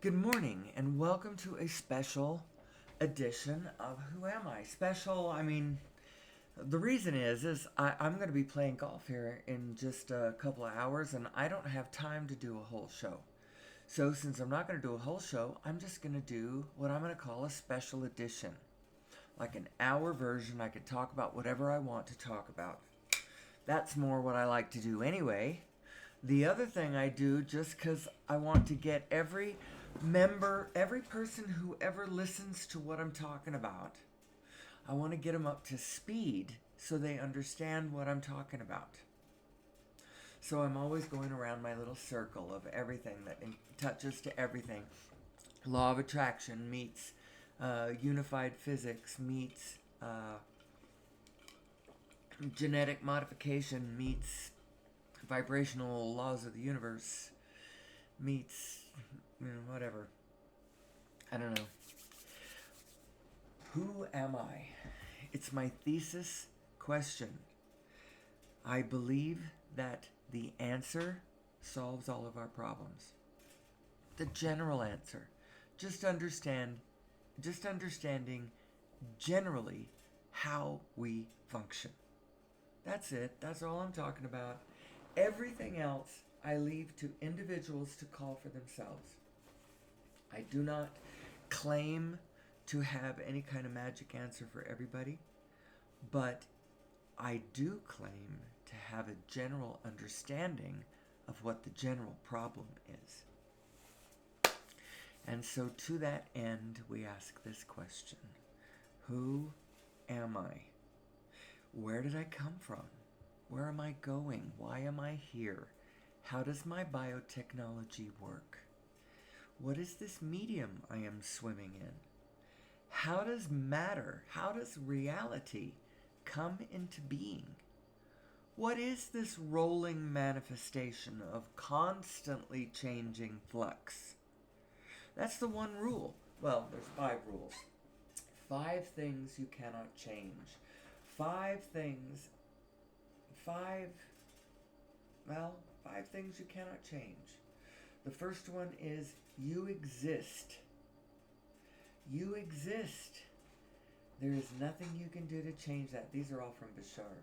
Good morning, and welcome to a special edition of Who Am I? Special, the reason is I'm going to be playing golf here in just a couple of hours, and I don't have time to do a whole show. So, since I'm not going to do a whole show, I'm just going to do what I'm going to call a special edition. Like an hour version, I could talk about whatever I want to talk about. That's more what I like to do anyway. The other thing I do, just because I want to get every member, every person who ever listens to what I'm talking about, I want to get them up to speed so they understand what I'm talking about. So I'm always going around my little circle of everything that touches to everything. Law of attraction meets unified physics meets genetic modification meets vibrational laws of the universe meets whatever. I don't know. Who am I? It's my thesis question. I believe that the answer solves all of our problems. The general answer. Just understanding generally how we function. That's it. That's all I'm talking about. Everything else I leave to individuals to call for themselves. I do not claim to have any kind of magic answer for everybody, but I do claim to have a general understanding of what the general problem is. And so to that end, we ask this question. Who am I? Where did I come from? Where am I going? Why am I here? How does my biotechnology work? What is this medium I am swimming in? How does matter, how does reality come into being? What is this rolling manifestation of constantly changing flux? That's the one rule. Well, there's 5 rules. 5 things you cannot change. 5 things, 5 things you cannot change. The first one is you exist. You exist. There is nothing you can do to change that. These are all from Bashar.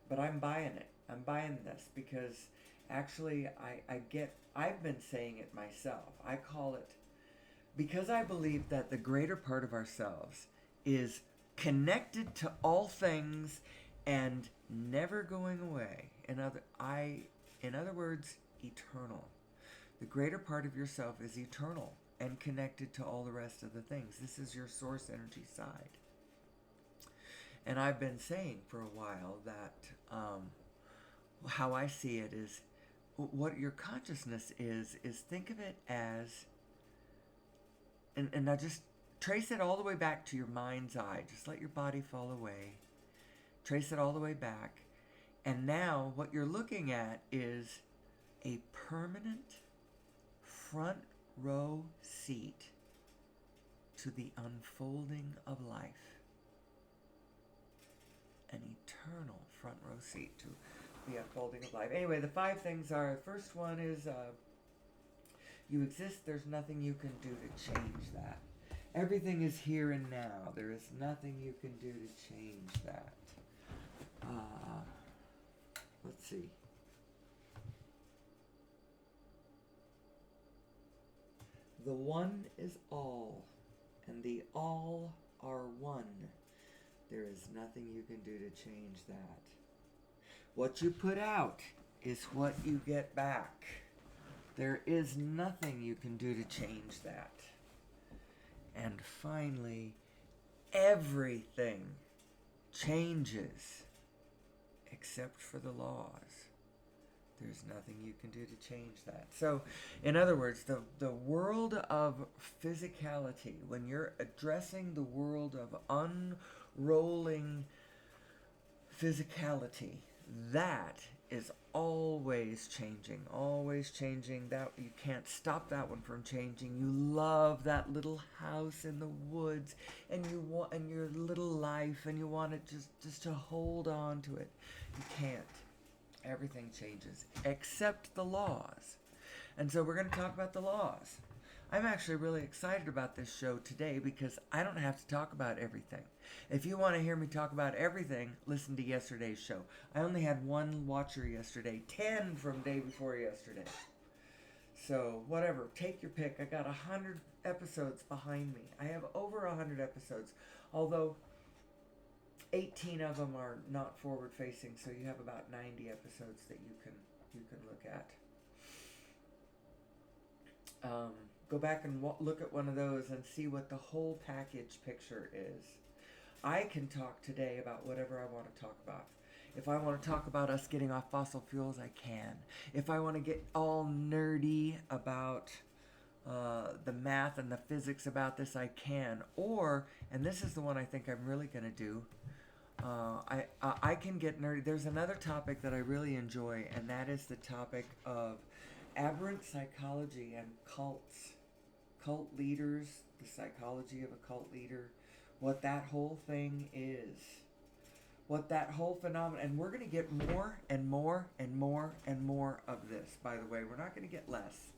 But I'm buying it. I'm buying this because actually I've been saying it myself. I call it, because I believe that the greater part of ourselves is connected to all things and never going away. In other words, eternal. The greater part of yourself is eternal and connected to all the rest of the things. This is your source energy side. And I've been saying for a while that how I see it is, what your consciousness is think of it as, and now just trace it all the way back to your mind's eye. Just let your body fall away. Trace it all the way back. And now what you're looking at is a permanent front row seat to the unfolding of life. An eternal front row seat to the unfolding of life. Anyway, the 5 things are, the first one is you exist. There's nothing you can do to change that. Everything is here and now. There is nothing you can do to change that. Let's see. The one is all, and the all are one. There is nothing you can do to change that. What you put out is what you get back. There is nothing you can do to change that. And finally, everything changes except for the laws. There's nothing you can do to change that. So, in other words, the world of physicality, when you're addressing the world of unrolling physicality, that is always changing. That you can't stop that one from changing. You love that little house in the woods, and you want, and your little life, and you want it just to hold on to it. You can't. Everything changes except the laws. And so we're going to talk about the laws. I'm actually really excited about this show today because I don't have to talk about everything. If you want to hear me talk about everything, listen to yesterday's show. I only had one watcher yesterday, 10 from day before yesterday. So, whatever, take your pick. I got 100 episodes behind me. I have over 100 episodes, although 18 of them are not forward facing, so you have about 90 episodes that you can look at. Go back and look at one of those and see what the whole package picture is. I can talk today about whatever I want to talk about. If I want to talk about us getting off fossil fuels, I can. If I want to get all nerdy about the math and the physics about this, I can. Or, and this is the one I think I'm really going to do, I can get nerdy. There's another topic that I really enjoy, and that is the topic of aberrant psychology and cults. Cult leaders, the psychology of a cult leader, what that whole thing is. What that whole phenomenon, and we're going to get more and more and more and more of this, by the way. We're not going to get less.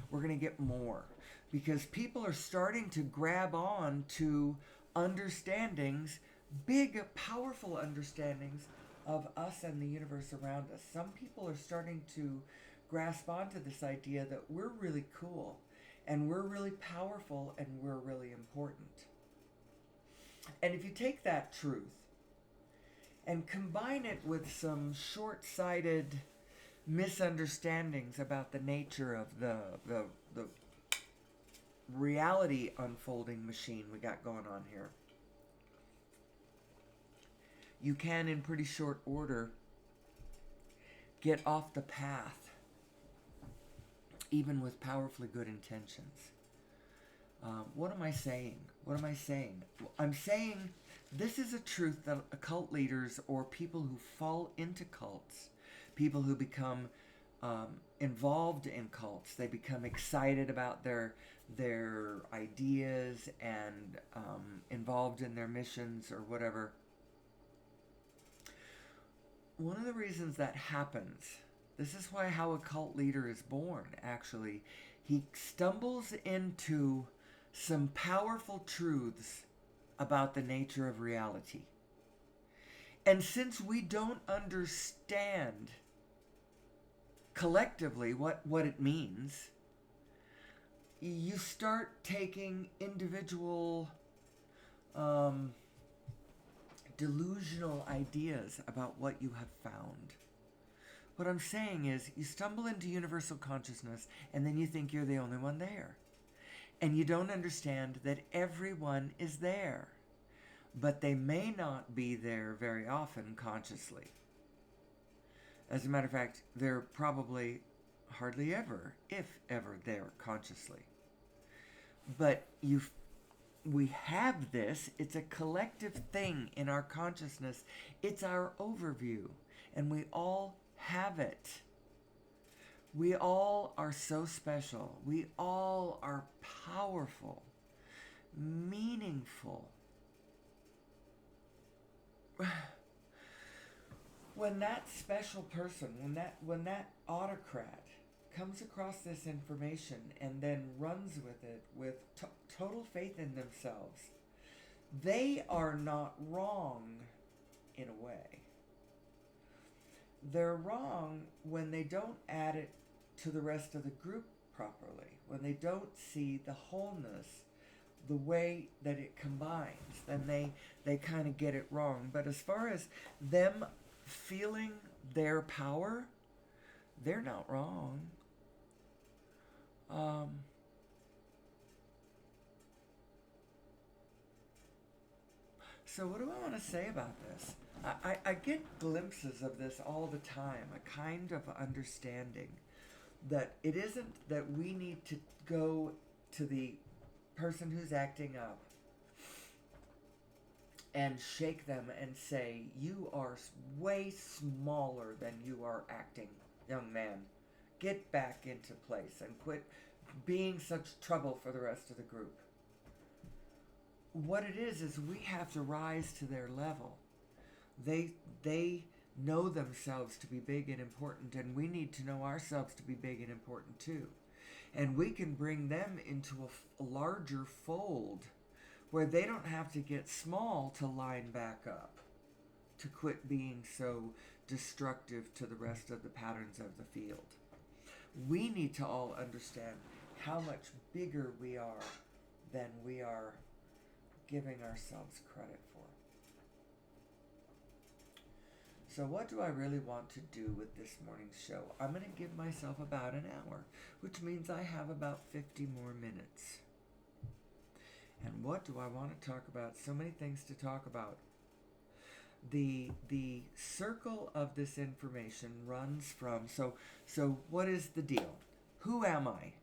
We're going to get more. Because people are starting to grab on to understandings, big, powerful understandings of us and the universe around us. Some people are starting to grasp onto this idea that we're really cool, and we're really powerful, and we're really important. And if you take that truth and combine it with some short-sighted misunderstandings about the nature of the reality unfolding machine we got going on here, you can, in pretty short order, get off the path, even with powerfully good intentions. What am I saying? What am I saying? I'm saying this is a truth that occult leaders or people who fall into cults, people who become involved in cults, they become excited about their ideas and involved in their missions or whatever. One of the reasons that happens, this is why how a cult leader is born, actually. He stumbles into some powerful truths about the nature of reality. And since we don't understand collectively what it means, you start taking individual delusional ideas about what you have found. What I'm saying is, you stumble into universal consciousness and then you think you're the only one there. And you don't understand that everyone is there. But they may not be there very often consciously. As a matter of fact, they're probably hardly ever, if ever, there consciously. But we have this. It's a collective thing in our consciousness. It's our overview. And we all have it. We all are so special. We all are powerful, meaningful. When that special person, when that autocrat comes across this information and then runs with it with total faith in themselves, they are not wrong in a way. They're wrong when they don't add it to the rest of the group properly, when they don't see the wholeness, the way that it combines, then they kind of get it wrong. But as far as them feeling their power, they're not wrong. So what do I want to say about this? I get glimpses of this all the time, a kind of understanding that it isn't that we need to go to the person who's acting up and shake them and say, you are way smaller than you are acting, young man. Get back into place and quit being such trouble for the rest of the group. What it is we have to rise to their level. They know themselves to be big and important, and we need to know ourselves to be big and important too. And we can bring them into a larger fold where they don't have to get small to line back up, to quit being so destructive to the rest of the patterns of the field. We need to all understand how much bigger we are than we are giving ourselves credit for. So what do I really want to do with this morning's show? I'm going to give myself about an hour, which means I have about 50 more minutes. And what do I want to talk about? So many things to talk about. The circle of this information runs from, so what is the deal? Who am I?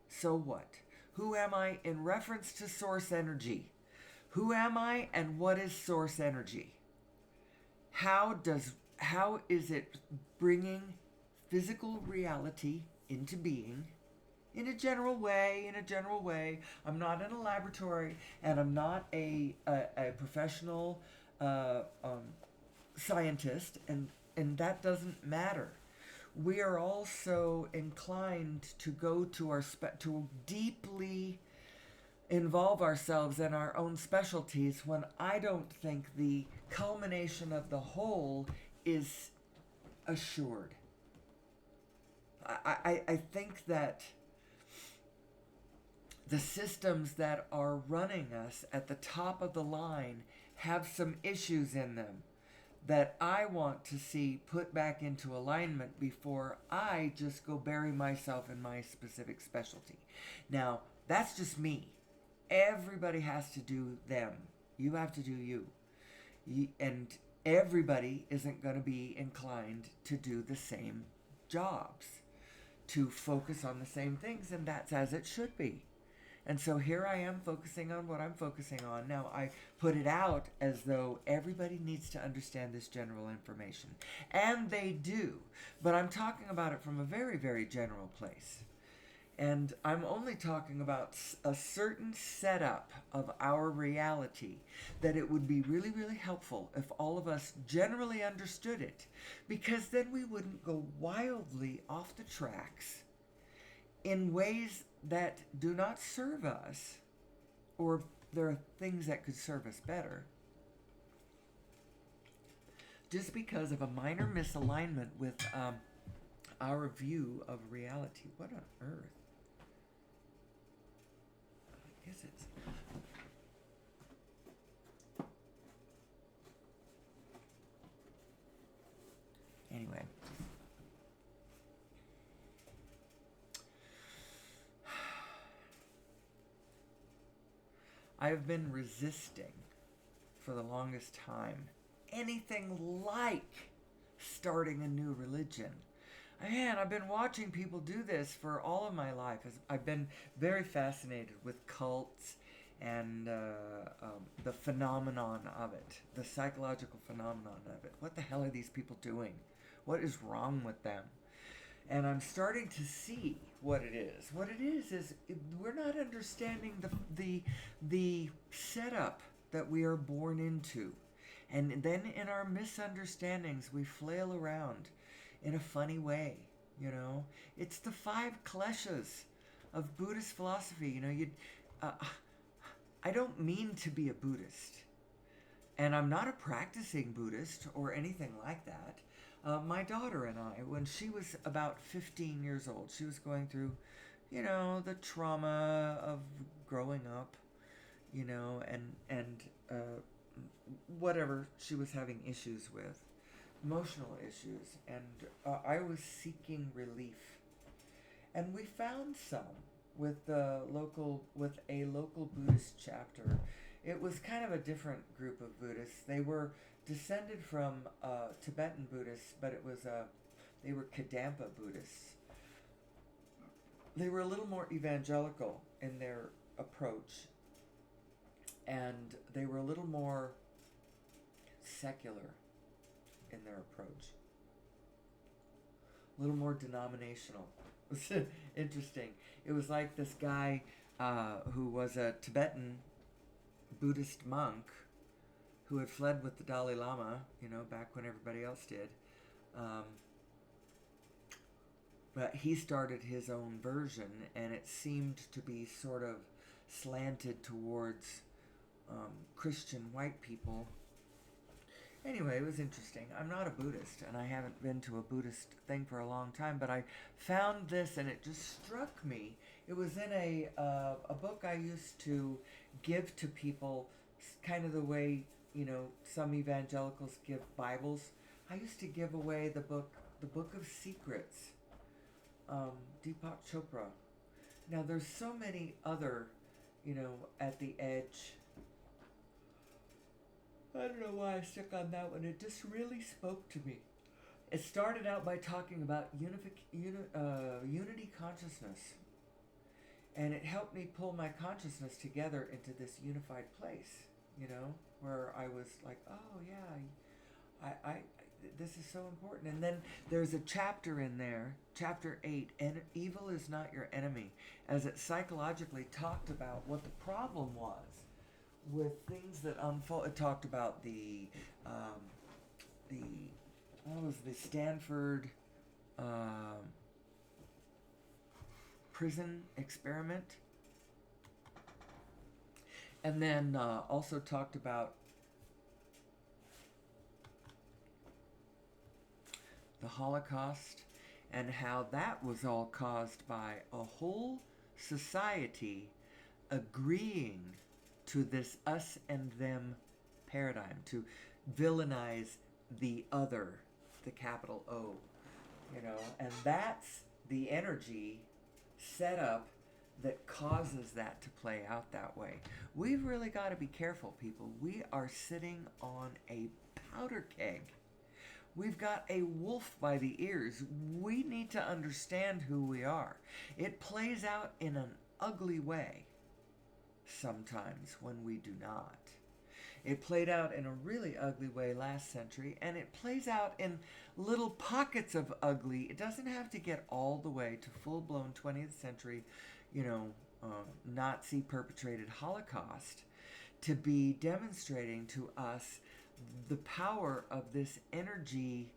So what? Who am I in reference to source energy? Who am I and what is source energy? How is it bringing physical reality into being in a general way? I'm not in a laboratory, and I'm not a professional scientist, and that doesn't matter. We are also inclined to go to to deeply involve ourselves in our own specialties when I don't think the culmination of the whole is assured. I think that the systems that are running us at the top of the line have some issues in them that I want to see put back into alignment before I just go bury myself in my specific specialty. Now, that's just me. Everybody has to do them. You have to do you. And everybody isn't going to be inclined to do the same jobs, to focus on the same things, and that's as it should be. And so here I am focusing on what I'm focusing on. Now, I put it out as though everybody needs to understand this general information. And they do. But I'm talking about it from a very, very general place. And I'm only talking about a certain setup of our reality that it would be really, really helpful if all of us generally understood it, because then we wouldn't go wildly off the tracks in ways that do not serve us, or there are things that could serve us better, just because of a minor misalignment with our view of reality. What on earth? I guess it's... Anyway. I've been resisting for the longest time anything like starting a new religion. Man, I've been watching people do this for all of my life. I've been very fascinated with cults and the phenomenon of it, the psychological phenomenon of it. What the hell are these people doing? What is wrong with them? And I'm starting to see what it is. What it is we're not understanding the setup that we are born into. And then in our misunderstandings, we flail around in a funny way, you know. It's the 5 kleshas of Buddhist philosophy. You know, I don't mean to be a Buddhist. And I'm not a practicing Buddhist or anything like that. My daughter and I, when she was about 15 years old, she was going through, you know, the trauma of growing up, you know, and whatever she was having issues with, emotional issues, and I was seeking relief. And we found some with a local Buddhist chapter. It was kind of a different group of Buddhists. They were descended from Tibetan Buddhists, but they were Kadampa Buddhists. They were a little more evangelical in their approach, and they were a little more secular in their approach, a little more denominational. It was interesting. It was like this guy who was a Tibetan Buddhist monk who had fled with the Dalai Lama, you know, back when everybody else did. But he started his own version, and it seemed to be sort of slanted towards Christian white people. Anyway, it was interesting. I'm not a Buddhist, and I haven't been to a Buddhist thing for a long time, but I found this, and it just struck me. It was in a book I used to give to people, kind of the way, some evangelicals give Bibles. I used to give away the Book of Secrets, Deepak Chopra. Now, there's so many other, at the edge. I don't know why I stuck on that one. It just really spoke to me. It started out by talking about unity consciousness. And it helped me pull my consciousness together into this unified place, where I was like, oh yeah, I this is so important. And then there's a chapter in there, chapter 8, and evil is not your enemy, as it psychologically talked about what the problem was with things that unfold. It talked about the Stanford prison experiment, and then also talked about the Holocaust and how that was all caused by a whole society agreeing to this us and them paradigm, to villainize the other, the capital O, and that's the energy set up that causes that to play out that way. We've really got to be careful, people. We are sitting on a powder keg. We've got a wolf by the ears. We need to understand who we are. It plays out in an ugly way sometimes when we do not. It played out in a really ugly way last century, and it plays out in little pockets of ugly. It doesn't have to get all the way to full-blown 20th century, Nazi perpetrated Holocaust to be demonstrating to us the power of this energy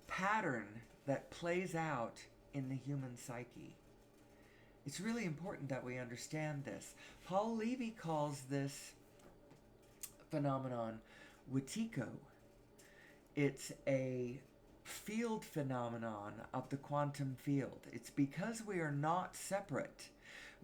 pattern that plays out in the human psyche. It's really important that we understand this. Paul Levy calls this phenomenon Wetiko. It's a field phenomenon of the quantum field. It's because we are not separate.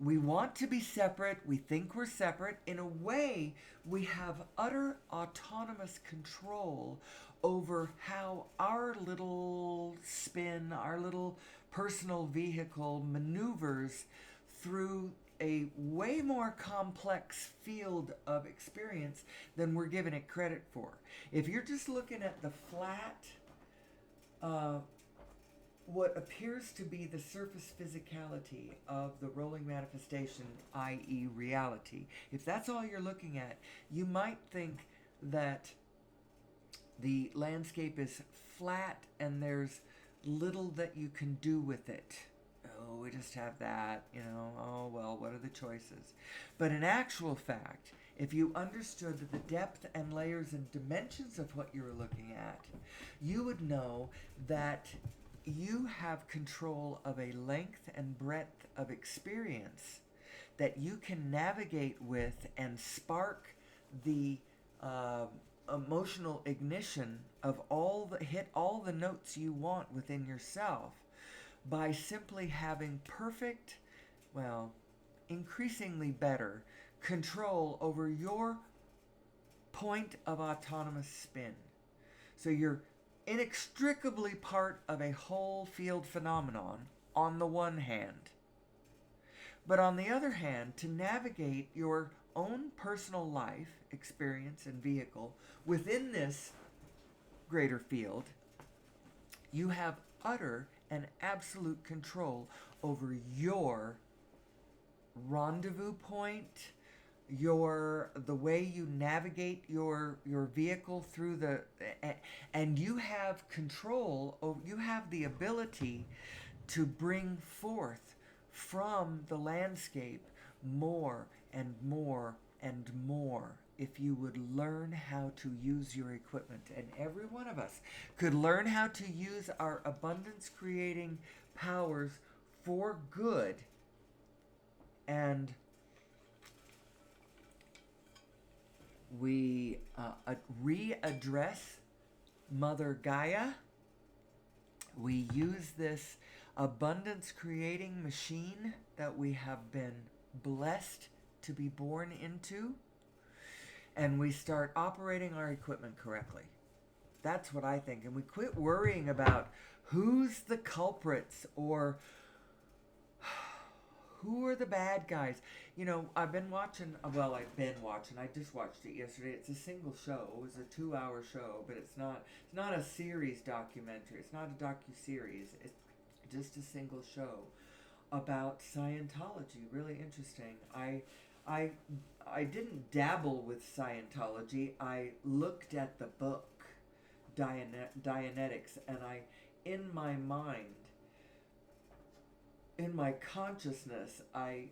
We want to be separate. We think we're separate. In a way, we have utter autonomous control over how our little spin, our little personal vehicle maneuvers through a way more complex field of experience than we're giving it credit for. If you're just looking at the flat, what appears to be the surface physicality of the rolling manifestation, i.e. reality, if that's all you're looking at, you might think that the landscape is flat and there's little that you can do with it. Oh, we just have that, oh, well, what are the choices? But in actual fact, if you understood the depth and layers and dimensions of what you were looking at, you would know that you have control of a length and breadth of experience that you can navigate with and spark the emotional ignition of hit all the notes you want within yourself by simply having perfect, increasingly better control over your point of autonomous spin. So you're inextricably part of a whole field phenomenon on the one hand. But on the other hand, to navigate your own personal life, experience, and vehicle within this greater field, you have utter and absolute control over your rendezvous point, the way you navigate your vehicle through and you have control, you have the ability to bring forth from the landscape more and more and more if you would learn how to use your equipment. And every one of us could learn how to use our abundance creating powers for good, and we readdress Mother Gaia. We use this abundance creating machine that we have been blessed to be born into, and we start operating our equipment correctly. That's what I think. And we quit worrying about who's the culprits or who are the bad guys. You know, I just watched it yesterday. It's a single show. It was a 2-hour show, but it's not a series documentary. It's not a docu-series. It's just a single show about Scientology. Really interesting. I didn't dabble with Scientology. I looked at the book Dianetics, and in my mind, in my consciousness, I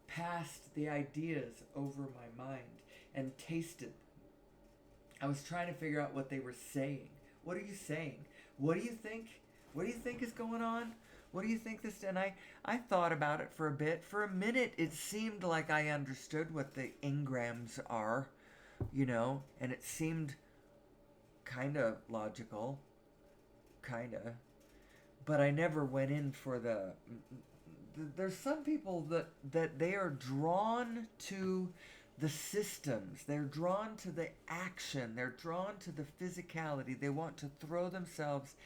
passed the ideas over my mind and tasted them. I was trying to figure out what they were saying. What are you saying? What do you think? What do you think is going on? What do you think this? And I thought about it for a bit. For a minute, it seemed like I understood what the engrams are, you know, and it seemed kind of logical, kind of. But I never went in for there's some people that they are drawn to the systems. They're drawn to the action. They're drawn to the physicality. They want to throw themselves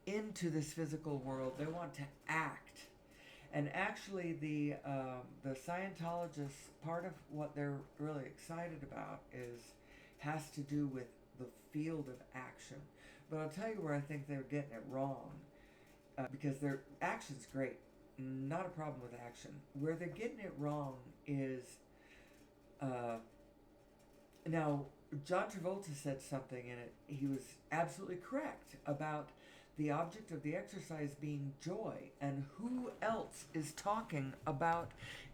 into this physical world. They want to act. And actually the Scientologists, part of what they're really excited about has to do with the field of action. But I'll tell you where I think they're getting it wrong. Because their action's great. Not a problem with action. Where they're getting it wrong is... now, John Travolta said something in it. He was absolutely correct about the object of the exercise being joy. And who else is talking about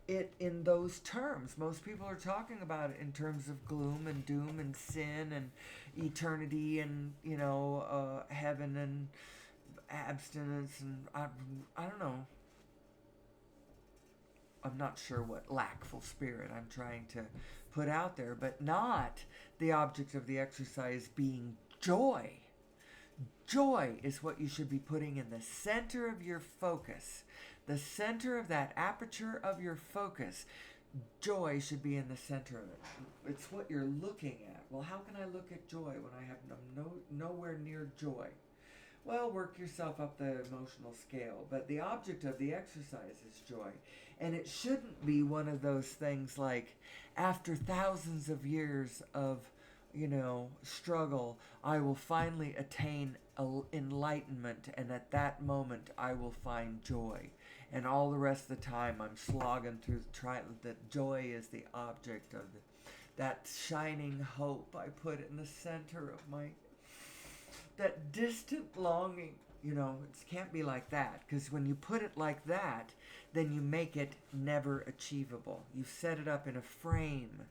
it in those terms? Most people are talking about it in terms of gloom and doom and sin and eternity and, you know, heaven and abstinence and I don't know. I'm not sure what lackful spirit I'm trying to put out there, but not the object of the exercise being joy. Joy is what you should be putting in the center of your focus, the center of that aperture of your focus. Joy should be in the center of it. It's what you're looking at. Well, how can I look at joy when I have nowhere near joy? Well, work yourself up the emotional scale. But the object of the exercise is joy. And it shouldn't be one of those things like, after thousands of years of, you know, struggle, I will finally attain enlightenment. And at that moment, I will find joy. And all the rest of the time, I'm slogging through that joy is the object of that shining hope. I put it in the center of that distant longing. You know, it can't be like that, because when you put it like that, then you make it never achievable. You set it up in a frame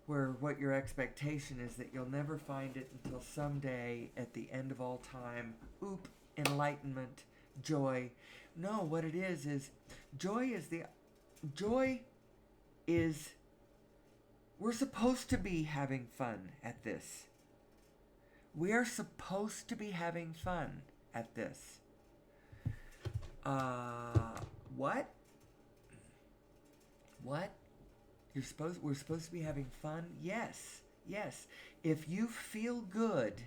where what your expectation is that you'll never find it until someday at the end of all time. Enlightenment, joy. No, what it is joy is we're supposed to be having fun at this. We are supposed to be having fun at this. What? What? We're supposed to be having fun? Yes. If you feel good,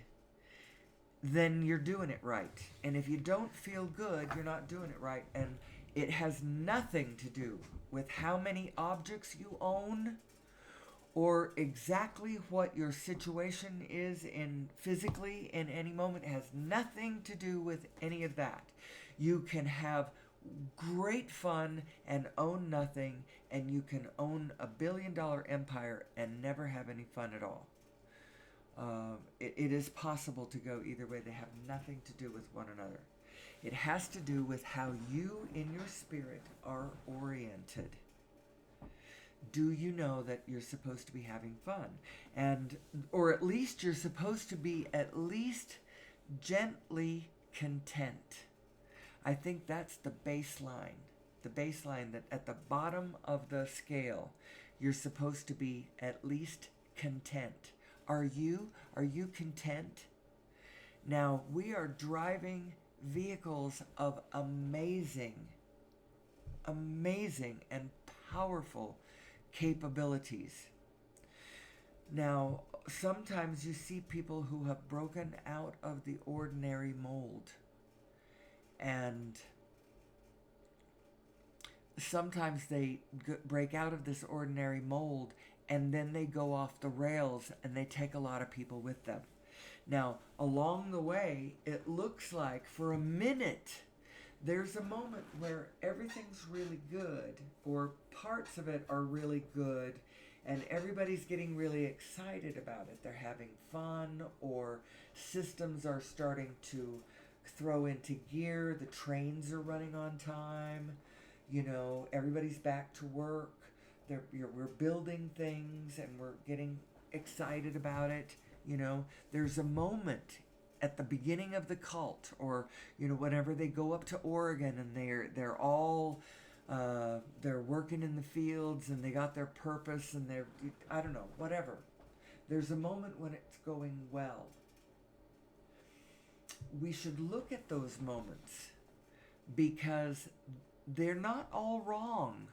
then you're doing it right. And if you don't feel good, you're not doing it right. And it has nothing to do with how many objects you own or exactly what your situation is in physically in any moment. It has nothing to do with any of that. You can have great fun and own nothing, and you can own $1 billion empire and never have any fun at all. It is possible to go either way. They have nothing to do with one another. It has to do with how you in your spirit are oriented. Do you know that you're supposed to be having fun? Or at least you're supposed to be at least gently content. I think that's the baseline. The baseline that at the bottom of the scale, you're supposed to be at least content. Are you? Are you content? Now, we are driving vehicles of amazing and powerful capabilities. Now, sometimes you see people who have broken out of the ordinary mold. And sometimes they break out of this ordinary mold and then they go off the rails and they take a lot of people with them. Now, along the way, it looks like for a minute, there's a moment where everything's really good, or parts of it are really good, and everybody's getting really excited about it. They're having fun, or systems are starting to throw into gear. The trains are running on time. You know, everybody's back to work. We're building things, and we're getting excited about it. You know, there's a moment at the beginning of the cult, or you know, whenever they go up to Oregon and they're all they're working in the fields and they got their purpose and they're, I don't know, whatever. There's a moment when it's going well. We should look at those moments because they're not all wrong.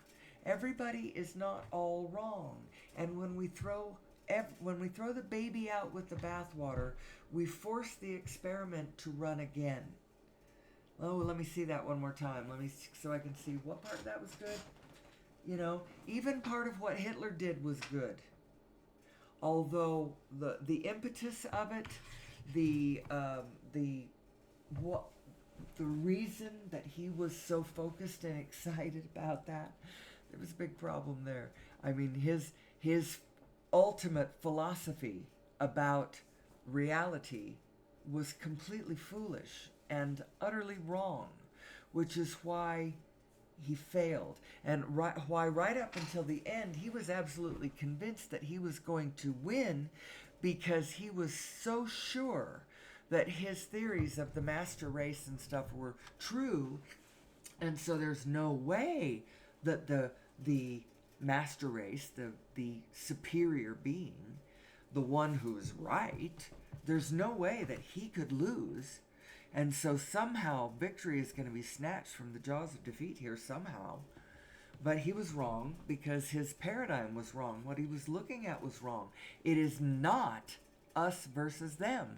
Everybody is not all wrong, and when we throw the baby out with the bathwater, we force the experiment to run again. Oh, let me see that one more time. So I can see what part of that was good. You know, even part of what Hitler did was good. Although the impetus of it, the reason that he was so focused and excited about that, there was a big problem there. I mean, his ultimate philosophy about reality was completely foolish and utterly wrong, which is why he failed. And why right up until the end he was absolutely convinced that he was going to win, because he was so sure that his theories of the master race and stuff were true, and so there's no way that the master race, the superior being, the one who's right, there's no way that he could lose. And so somehow victory is going to be snatched from the jaws of defeat here somehow. But he was wrong because his paradigm was wrong. What he was looking at was wrong. It is not us versus them.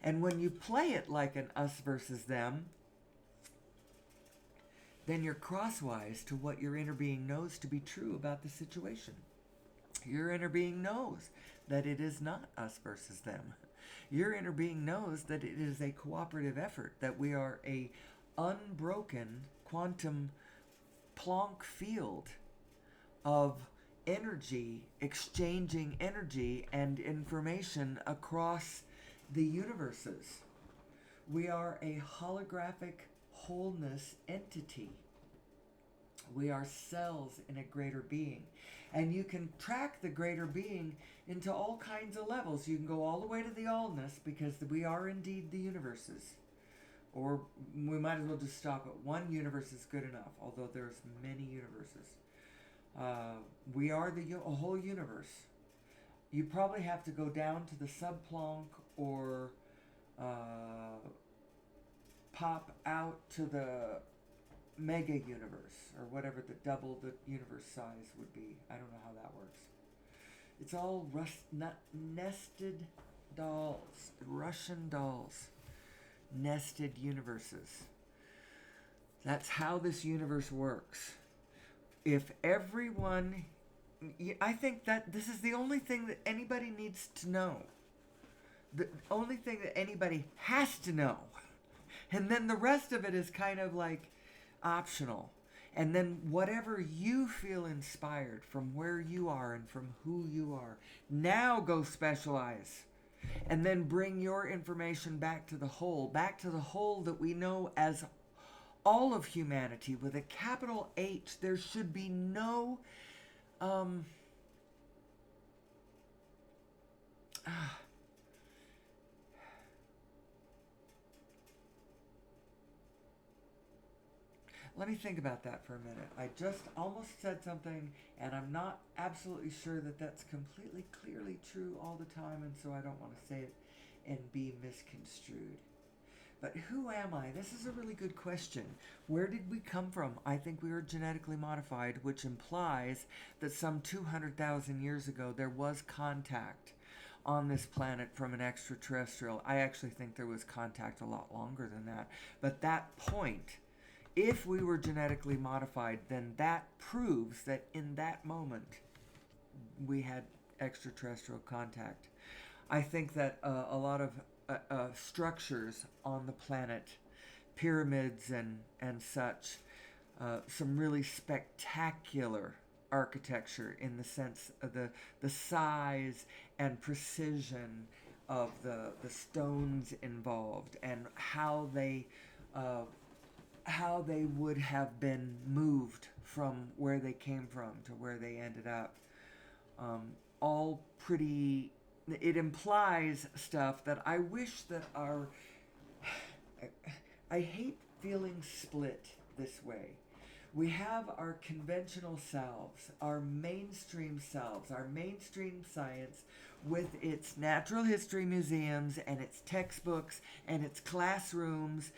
And when you play it like an us versus them, then you're crosswise to what your inner being knows to be true about the situation. Your inner being knows that it is not us versus them. Your inner being knows that it is a cooperative effort, that we are a unbroken quantum Planck field of energy, exchanging energy and information across the universes. We are a holographic wholeness entity. We are cells in a greater being. And you can track the greater being into all kinds of levels. You can go all the way to the allness, because we are indeed the universes. Or we might as well just stop at one universe is good enough, although there's many universes. We are a whole universe. You probably have to go down to the sub-Planck or pop out to the mega universe, or whatever the double the universe size would be. I don't know how that works. It's all nested dolls, Russian dolls, nested universes. That's how this universe works. If everyone, I think that this is the only thing that anybody needs to know. The only thing that anybody has to know. And then the rest of it is kind of like optional. And then whatever you feel inspired from where you are and from who you are, now go specialize. And then bring your information back to the whole that we know as all of humanity with a capital H. There should be no Let me think about that for a minute. I just almost said something, and I'm not absolutely sure that that's completely clearly true all the time, and so I don't want to say it and be misconstrued. But who am I? This is a really good question. Where did we come from? I think we were genetically modified, which implies that some 200,000 years ago there was contact on this planet from an extraterrestrial. I actually think there was contact a lot longer than that. But that point, if we were genetically modified, then that proves that in that moment we had extraterrestrial contact. I think that a lot of structures on the planet, pyramids and such, some really spectacular architecture in the sense of the size and precision of the stones involved, and how they would have been moved from where they came from to where they ended up. All pretty. It implies stuff that I wish that our. I hate feeling split this way. We have our conventional selves, our mainstream selves, our mainstream science with its natural history museums and its textbooks and its classrooms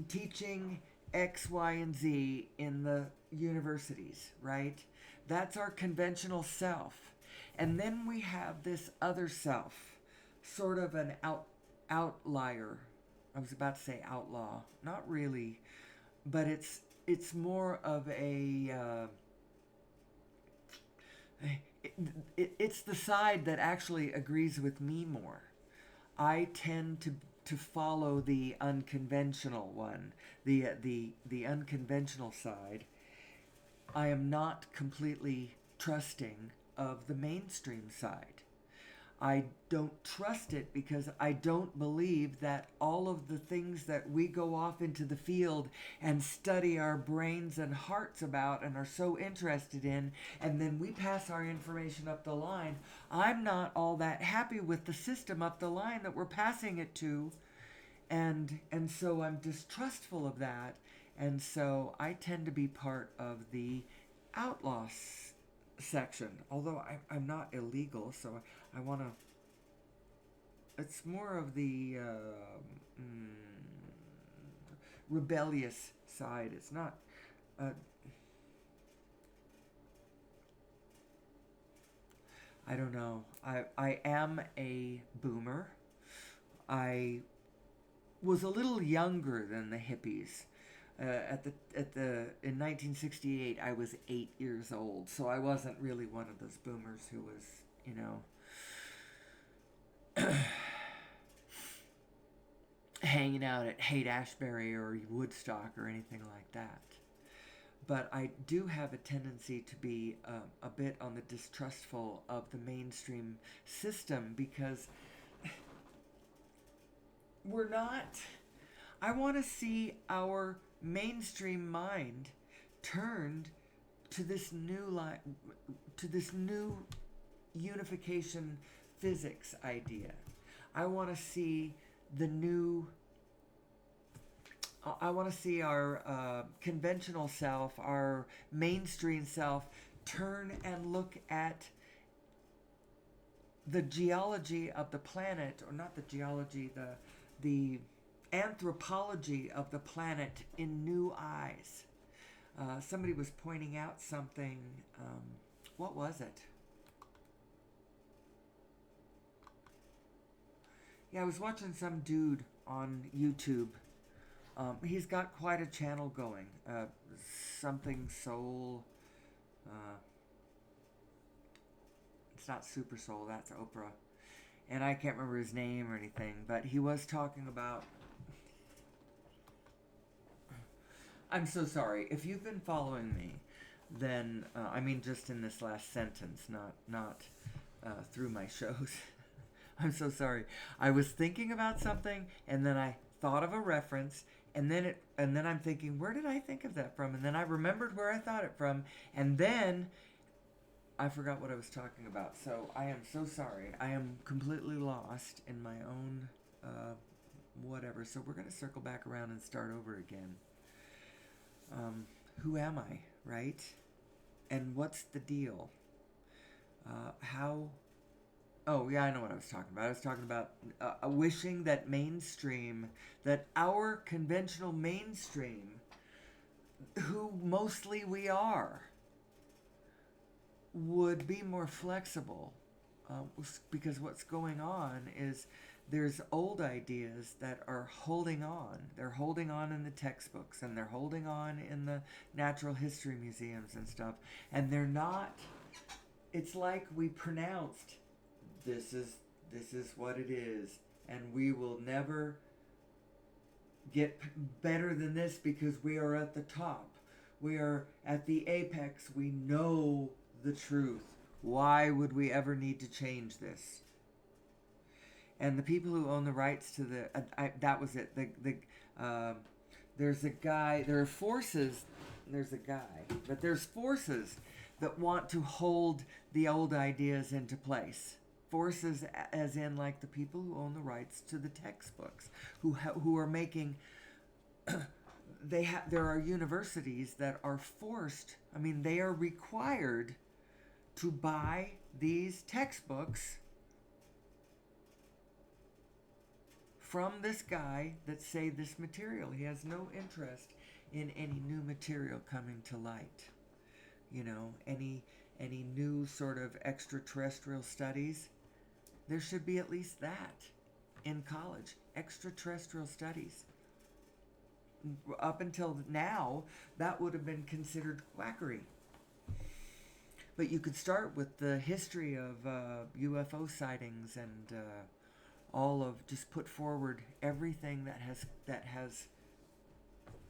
teaching X, Y, and Z in the universities, right? That's our conventional self. And then we have this other self, sort of an outlier. I was about to say outlaw. Not really, but it's more of a it's the side that actually agrees with me more. I tend to follow the unconventional one, the unconventional side. I am not completely trusting of the mainstream side. I don't trust it because I don't believe that all of the things that we go off into the field and study our brains and hearts about and are so interested in, and then we pass our information up the line. I'm not all that happy with the system up the line that we're passing it to, and so I'm distrustful of that, and so I tend to be part of the outlaws section, although I'm not illegal, so I want to. It's more of the rebellious side. It's not. I don't know. I am a boomer. I was a little younger than the hippies. In 1968, I was 8 years old, so I wasn't really one of those boomers who was, hanging out at Haight-Ashbury or Woodstock or anything like that. But I do have a tendency to be a bit on the distrustful of the mainstream system because we're not. I want to see our mainstream mind turned to this new unification physics idea. I want to see our conventional self, our mainstream self, turn and look at the geology of the planet, or not the geology, the anthropology of the planet in new eyes. Somebody was pointing out something. What was it? Yeah, I was watching some dude on YouTube. He's got quite a channel going. Something Soul. It's not Super Soul, that's Oprah. And I can't remember his name or anything, but he was talking about. I'm so sorry. If you've been following me, then I mean just in this last sentence, not through my shows. I'm so sorry. I was thinking about something, and then I thought of a reference, and then I'm thinking, where did I think of that from? And then I remembered where I thought it from, and then I forgot what I was talking about. So I am so sorry. I am completely lost in my own whatever. So we're gonna circle back around and start over again. Who am I, right? And what's the deal? How Oh, yeah, I know what I was talking about. I was talking about wishing that that our conventional mainstream, who mostly we are, would be more flexible. Because what's going on is there's old ideas that are holding on. They're holding on in the textbooks and they're holding on in the natural history museums and stuff. And they're not, it's like we pronounced this is this is what it is, and we will never get better than this because we are at the top, we are at the apex, we know the truth. Why would we ever need to change this? And the people who own the rights to that was it, there's a guy, there are forces, there's a guy but there's forces that want to hold the old ideas into place. Forces as in like the people who own the rights to the textbooks, who are making there are universities that are forced, I mean they are required to buy these textbooks from this guy that say this material. He has no interest in any new material coming to light. Any new sort of extraterrestrial studies. There should be at least that in college. Extraterrestrial studies. Up until now, that would have been considered quackery. But you could start with the history of UFO sightings and all of, just put forward everything that has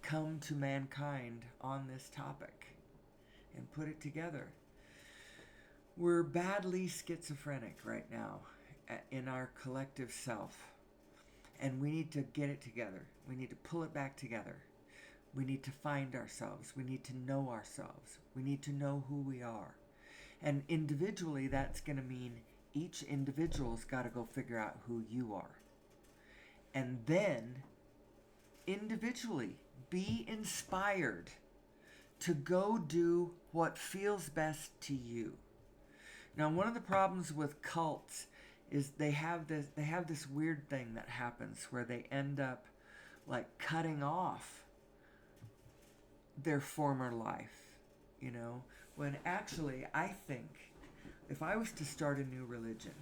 come to mankind on this topic and put it together. We're badly schizophrenic right now in our collective self, and we need to get it together. We need to pull it back together. We need to find ourselves. We need to know ourselves. We need to know who we are. And individually, that's going to mean each individual's got to go figure out who you are. And then, individually, be inspired to go do what feels best to you. Now, one of the problems with cults is they have this weird thing that happens where they end up like cutting off their former life, when actually I think if I was to start a new religion,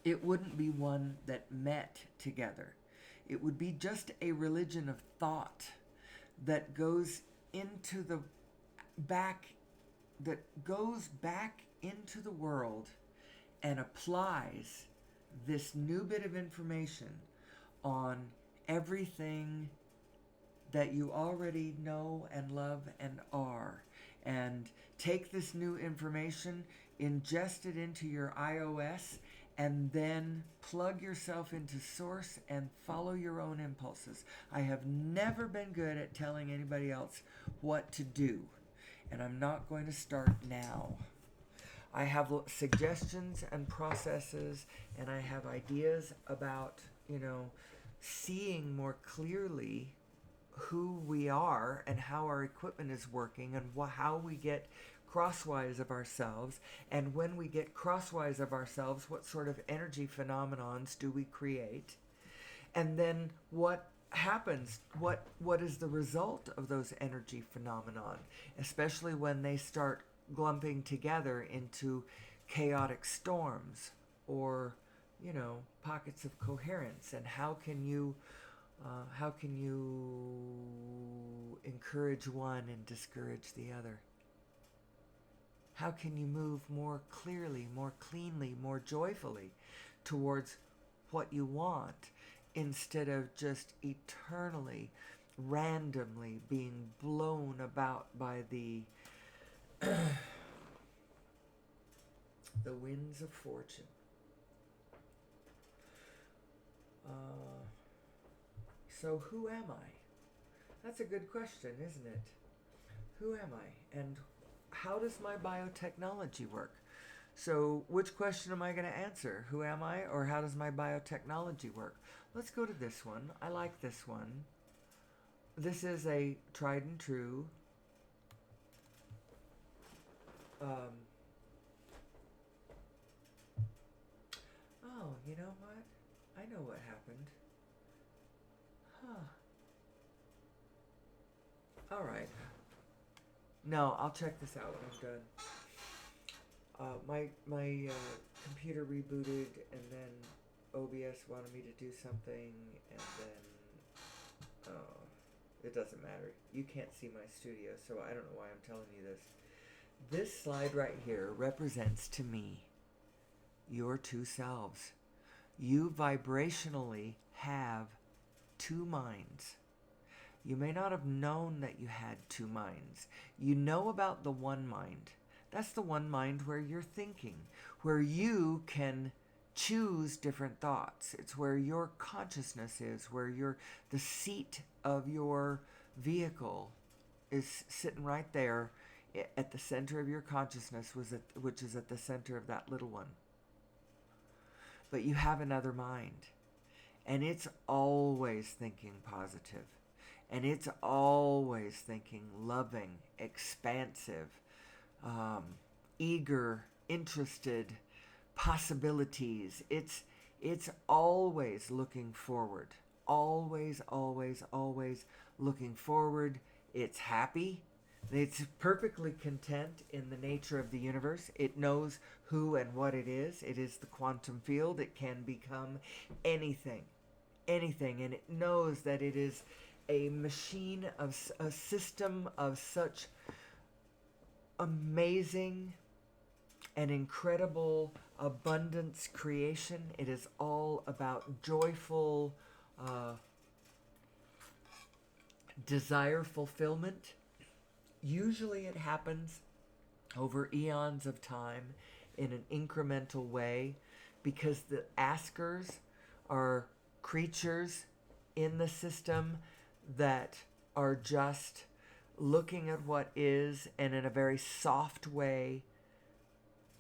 it wouldn't be one that met together. It would be just a religion of thought that goes back into the world and applies this new bit of information on everything that you already know and love and are, and take this new information, ingest it into your iOS, and then plug yourself into source and follow your own impulses. I have never been good at telling anybody else what to do, and I'm not going to start now. I have suggestions and processes, and I have ideas about, seeing more clearly who we are and how our equipment is working and how we get crosswise of ourselves, and when we get crosswise of ourselves, what sort of energy phenomenons do we create, and then what happens, what is the result of those energy phenomenon, especially when they start glumping together into chaotic storms or pockets of coherence, and how can you encourage one and discourage the other? How can you move more clearly, more cleanly, more joyfully towards what you want, instead of just eternally, randomly being blown about by the winds of fortune? So who am I? That's a good question, isn't it? Who am I? And how does my biotechnology work? So which question am I going to answer? Who am I, or how does my biotechnology work? Let's go to this one. I like this one. this is a tried and true oh, you know what? I know what happened. Huh. All right. No, I'll check this out when I'm done. My computer rebooted, and then OBS wanted me to do something, and then it doesn't matter. You can't see my studio, so I don't know why I'm telling you this. This slide right here represents to me your two selves. You vibrationally have two minds. You may not have known that you had two minds. You know about the one mind. That's the one mind where you're thinking, where you can choose different thoughts. It's where your consciousness is, where the seat of your vehicle is sitting right there at the center of your consciousness, which is at the center of that little one. But you have another mind, and it's always thinking positive, and it's always thinking loving, expansive, eager, interested, possibilities. It's always looking forward. Always, always, always looking forward. It's happy. It's perfectly content in the nature of the universe. It knows who and what it is. It is the quantum field. It can become anything. Anything. And it knows that it is a machine, of a system of such amazing and incredible abundance creation. It is all about joyful desire fulfillment. Usually it happens over eons of time in an incremental way, because the askers are creatures in the system that are just looking at what is, and in a very soft way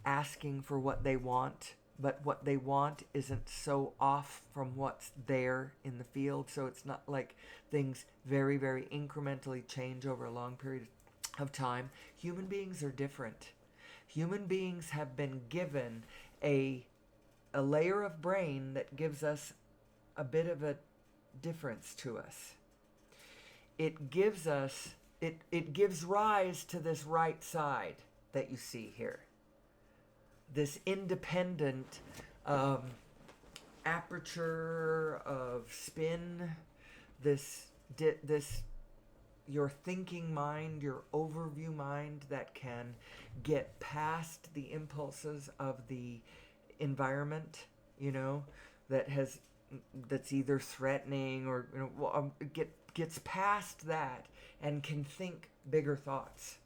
asking for what they want, but what they want isn't so off from what's there in the field, so it's not like things very, very incrementally change over a long period of time. Human beings are different. Human beings have been given a layer of brain that gives us a bit of a difference to us. It gives us, it gives rise to this right side that you see here. This independent aperture of spin, this your thinking mind, your overview mind that can get past the impulses of the environment, that's either threatening or gets past that and can think bigger thoughts.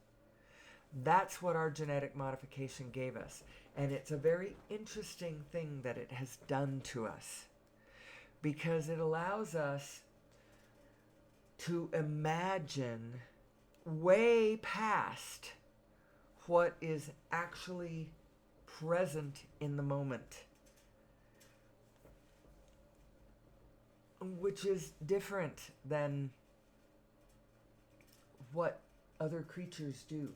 That's what our genetic modification gave us. And it's a very interesting thing that it has done to us, because it allows us to imagine way past what is actually present in the moment, which is different than what other creatures do.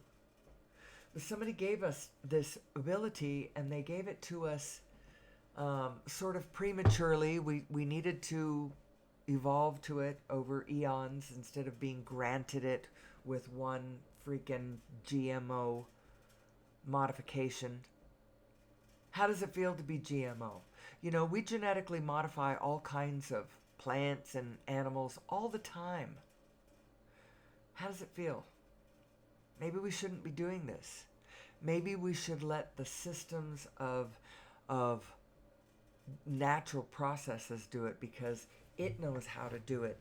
But somebody gave us this ability, and they gave it to us sort of prematurely. We needed to evolve to it over eons instead of being granted it with one freaking GMO modification. How does it feel to be GMO? We genetically modify all kinds of plants and animals all the time. How does it feel? Maybe we shouldn't be doing this. Maybe we should let the systems of natural processes do it, because it knows how to do it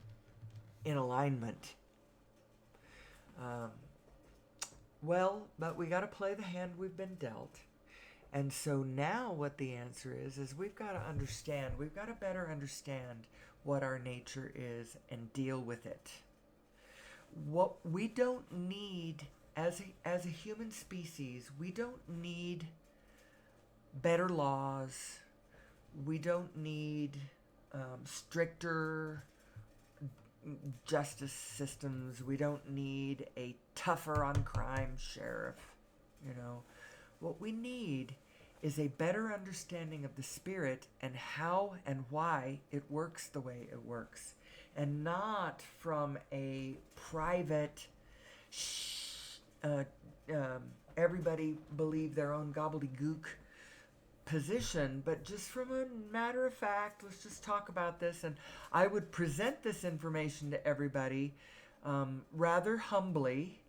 in alignment. But we got to play the hand we've been dealt. And so now what the answer is we've got to understand, we've got to better understand what our nature is and deal with it. What we don't need as a human species, we don't need better laws. We don't need stricter justice systems. We don't need a tougher on crime sheriff. You know, what we need is a better understanding of the spirit and how and why it works the way it works, and not from a private uh, everybody believe their own gobbledygook position, but just from a matter of fact, let's just talk about this. And I would present this information to everybody rather humbly.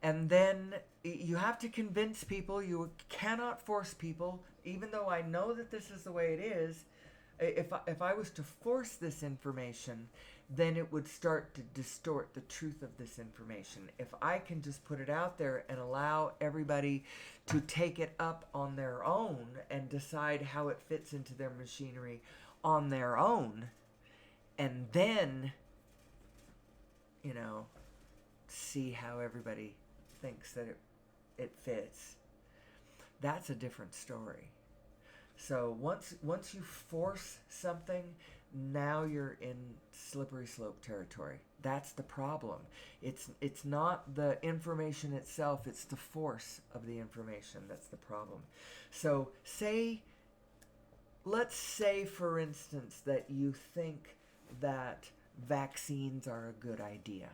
And then you have to convince people. You cannot force people, even though I know that this is the way it is. If I was to force this information, then it would start to distort the truth of this information. If I can just put it out there and allow everybody to take it up on their own and decide how it fits into their machinery on their own, and then, you know, see how everybody thinks that it fits, that's a different story. So once you force something, now you're in slippery slope territory. That's the problem. It's not the information itself, it's the force of the information that's the problem. So let's say for instance that you think that vaccines are a good idea.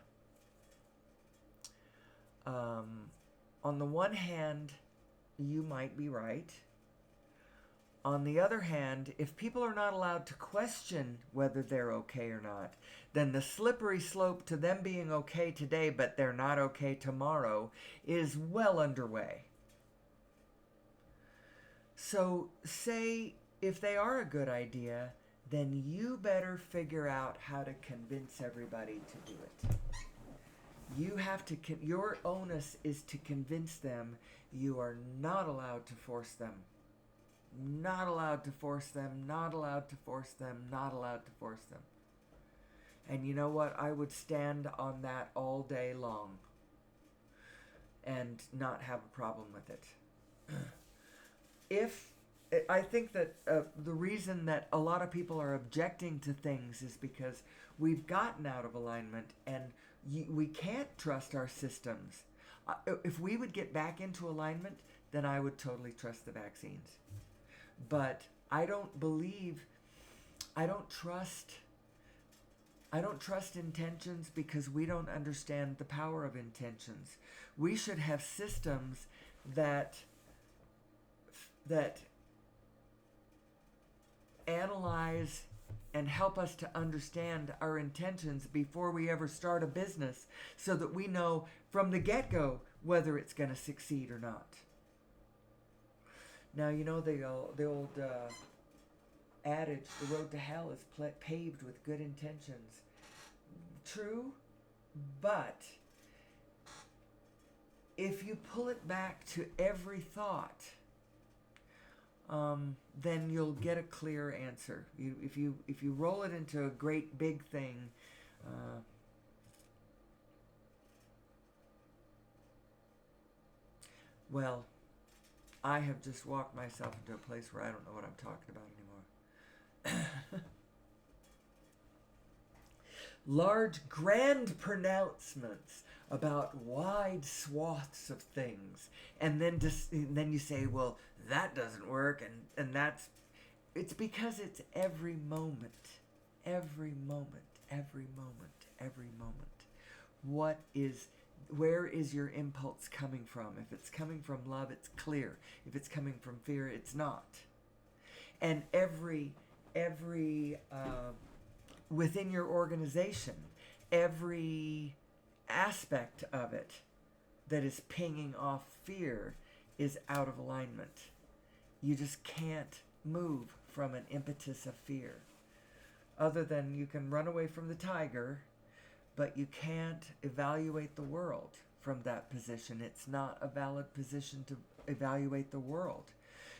On the one hand, you might be right. On the other hand, if people are not allowed to question whether they're okay or not, then the slippery slope to them being okay today but they're not okay tomorrow is well underway. So say if they are a good idea, then you better figure out how to convince everybody to do it. You have to, your onus is to convince them. You are not allowed to force them. Not allowed to force them, not allowed to force them, not allowed to force them. And you know what? I would stand on that all day long and not have a problem with it. I think that the reason that a lot of people are objecting to things is because we've gotten out of alignment and we can't trust our systems. If we would get back into alignment, then I would totally trust the vaccines. But I don't trust intentions because we don't understand the power of intentions. We should have systems that analyze and help us to understand our intentions before we ever start a business, so that we know from the get-go whether it's going to succeed or not. Now, you know the old adage, the road to hell is paved with good intentions. True, but if you pull it back to every thought, then you'll get a clear answer. If you roll it into a great big thing, well, I have just walked myself into a place where I don't know what I'm talking about anymore. Large, grand pronouncements about wide swaths of things, and then you say, well, that doesn't work, and it's because it's every moment, every moment, every moment, every moment. Where is your impulse coming from? If it's coming from love, it's clear. If it's coming from fear, it's not. And every within your organization, every aspect of it that is pinging off fear is out of alignment. You just can't move from an impetus of fear. Other than you can run away from the tiger, but you can't evaluate the world from that position. It's not a valid position to evaluate the world.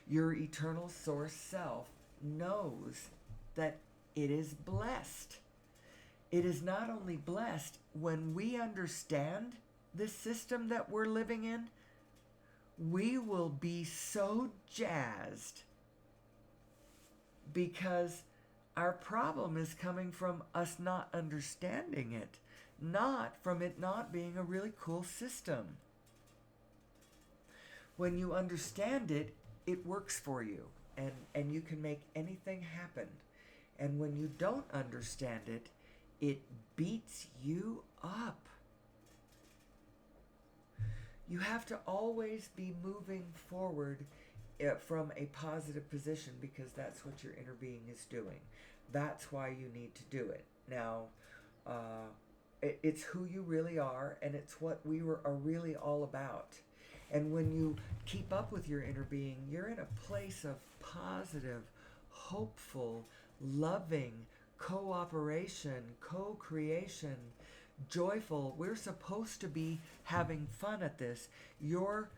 Your eternal source self knows that it is blessed. It is not only blessed, when we understand this system that we're living in, we will be so jazzed because Our problem is coming from us not understanding it, not from it not being a really cool system. When you understand it, it works for you, and you can make anything happen. And when you don't understand it, it beats you up. You have to always be moving forward from a positive position, because that's what your inner being is doing. That's why you need to do it. Now, it's who you really are, and it's what we are really all about. And when you keep up with your inner being, you're in a place of positive, hopeful, loving cooperation, co-creation, joyful. We're supposed to be having fun at this. Your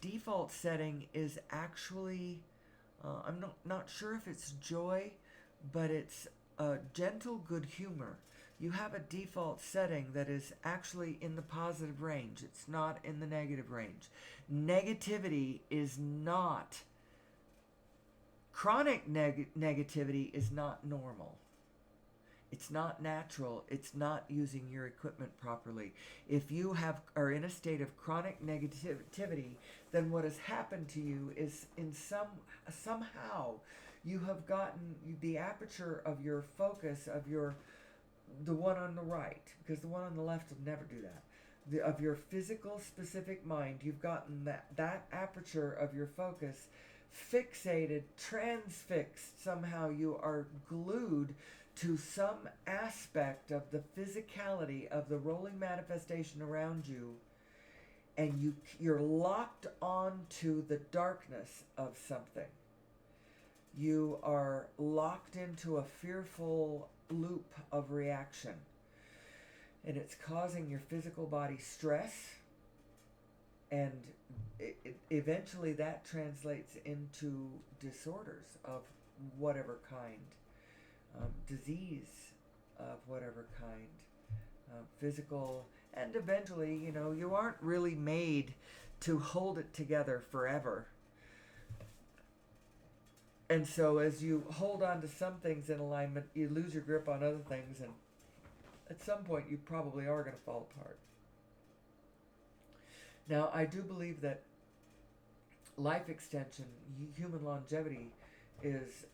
default setting is actually, I'm not sure if it's joy, but it's gentle good humor. You have a default setting that is actually in the positive range. It's not in the negative range. Negativity is not, chronic negativity is not normal. It's not natural. It's not using your equipment properly. If you are in a state of chronic negativity, then what has happened to you is somehow you have gotten the aperture of your focus of the one on the right, because the one on the left will never do that. Of your physical specific mind, you've gotten that aperture of your focus fixated, transfixed. Somehow you are glued to some aspect of the physicality of the rolling manifestation around you, and you're locked onto the darkness of something. You are locked into a fearful loop of reaction, and it's causing your physical body stress, and eventually that translates into disorders of whatever kind, disease of whatever kind, physical, and eventually, you aren't really made to hold it together forever. And so as you hold on to some things in alignment, you lose your grip on other things, and at some point you probably are going to fall apart. Now, I do believe that life extension, human longevity is,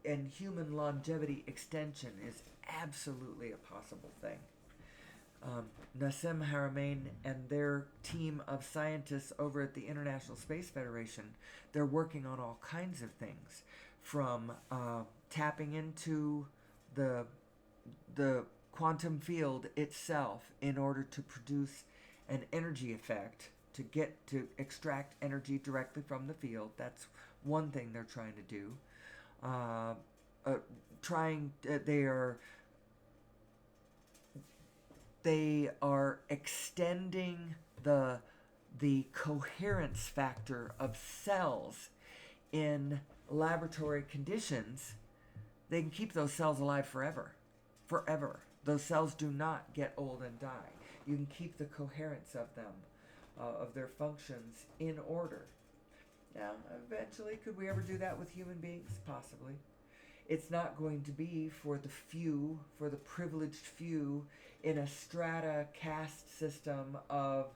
and human longevity extension is absolutely a possible thing. Nassim Haramein and their team of scientists over at the International Space Federation, they're working on all kinds of things, from tapping into the quantum field itself in order to produce an energy effect, to extract energy directly from the field. That's one thing they're trying to do. They are extending the coherence factor of cells in laboratory conditions. They can keep those cells alive forever. Those cells do not get old and die. You can keep the coherence of them, of their functions, in order. Now, eventually, could we ever do that with human beings? Possibly. It's not going to be for the few, for the privileged few, in a strata caste system of,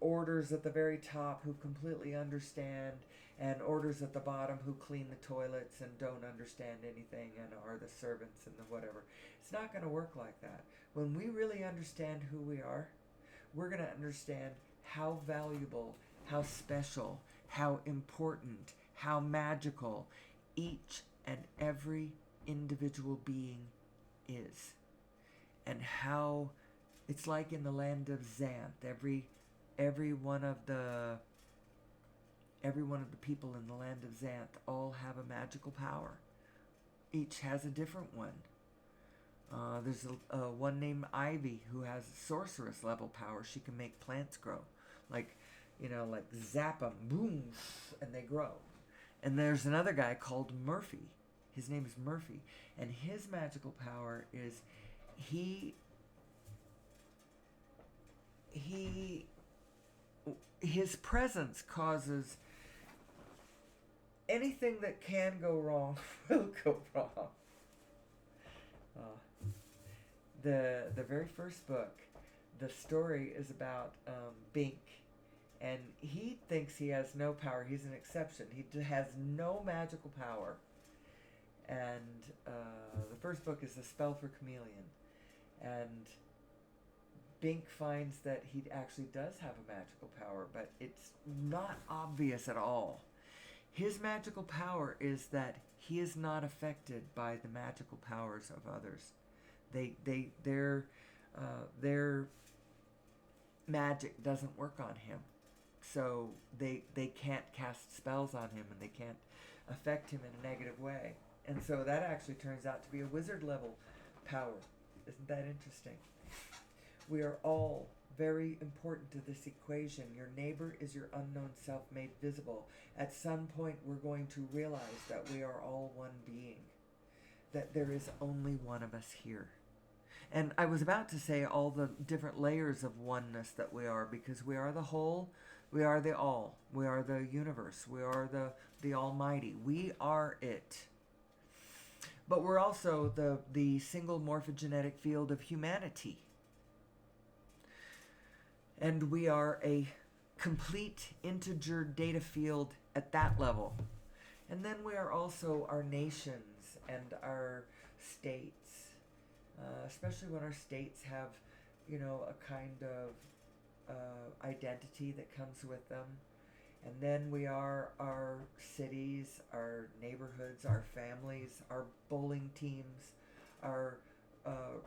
orders at the very top who completely understand, and orders at the bottom who clean the toilets and don't understand anything and are the servants and the whatever. It's not going to work like that. When we really understand who we are, we're going to understand how valuable, how special, how important, how magical each and every individual being is. And how it's like in the land of Xanth, every one of the people in the land of Xanth all have a magical power. Each has a different one. There's one named Ivy who has sorceress level power. She can make plants grow, like zap them, boom, and they grow. And there's another guy called Murphy. His name is Murphy, and his magical power is his presence causes anything that can go wrong will go wrong. The very first book, the story is about Bink, and he thinks he has no power. He's an exception. He has no magical power. And the first book is The Spell for Chameleon, and Bink finds that he actually does have a magical power, but it's not obvious at all. His magical power is that he is not affected by the magical powers of others. Their magic doesn't work on him, so they can't cast spells on him, and they can't affect him in a negative way. And so that actually turns out to be a wizard level power. Isn't that interesting? We are all very important to this equation. Your neighbor is your unknown self made visible. At some point, we're going to realize that we are all one being, that there is only one of us here. And I was about to say all the different layers of oneness that we are, because we are the whole, we are the all, we are the universe, we are the almighty. We are it. But we're also the single morphogenetic field of humanity. And we are a complete integer data field at that level. And then we are also our nations and our states, especially when our states have, a kind of identity that comes with them. And then we are our cities, our neighborhoods, our families, our bowling teams, our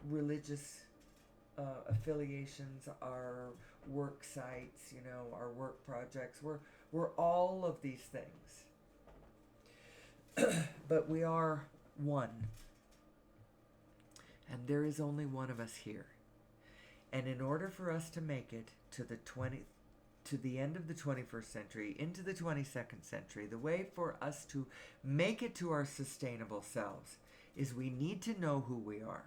religious affiliations, our work sites, our work projects. We're all of these things. But we are one. And there is only one of us here. And in order for us to make it to the end of the 21st century, into the 22nd century, the way for us to make it to our sustainable selves is we need to know who we are.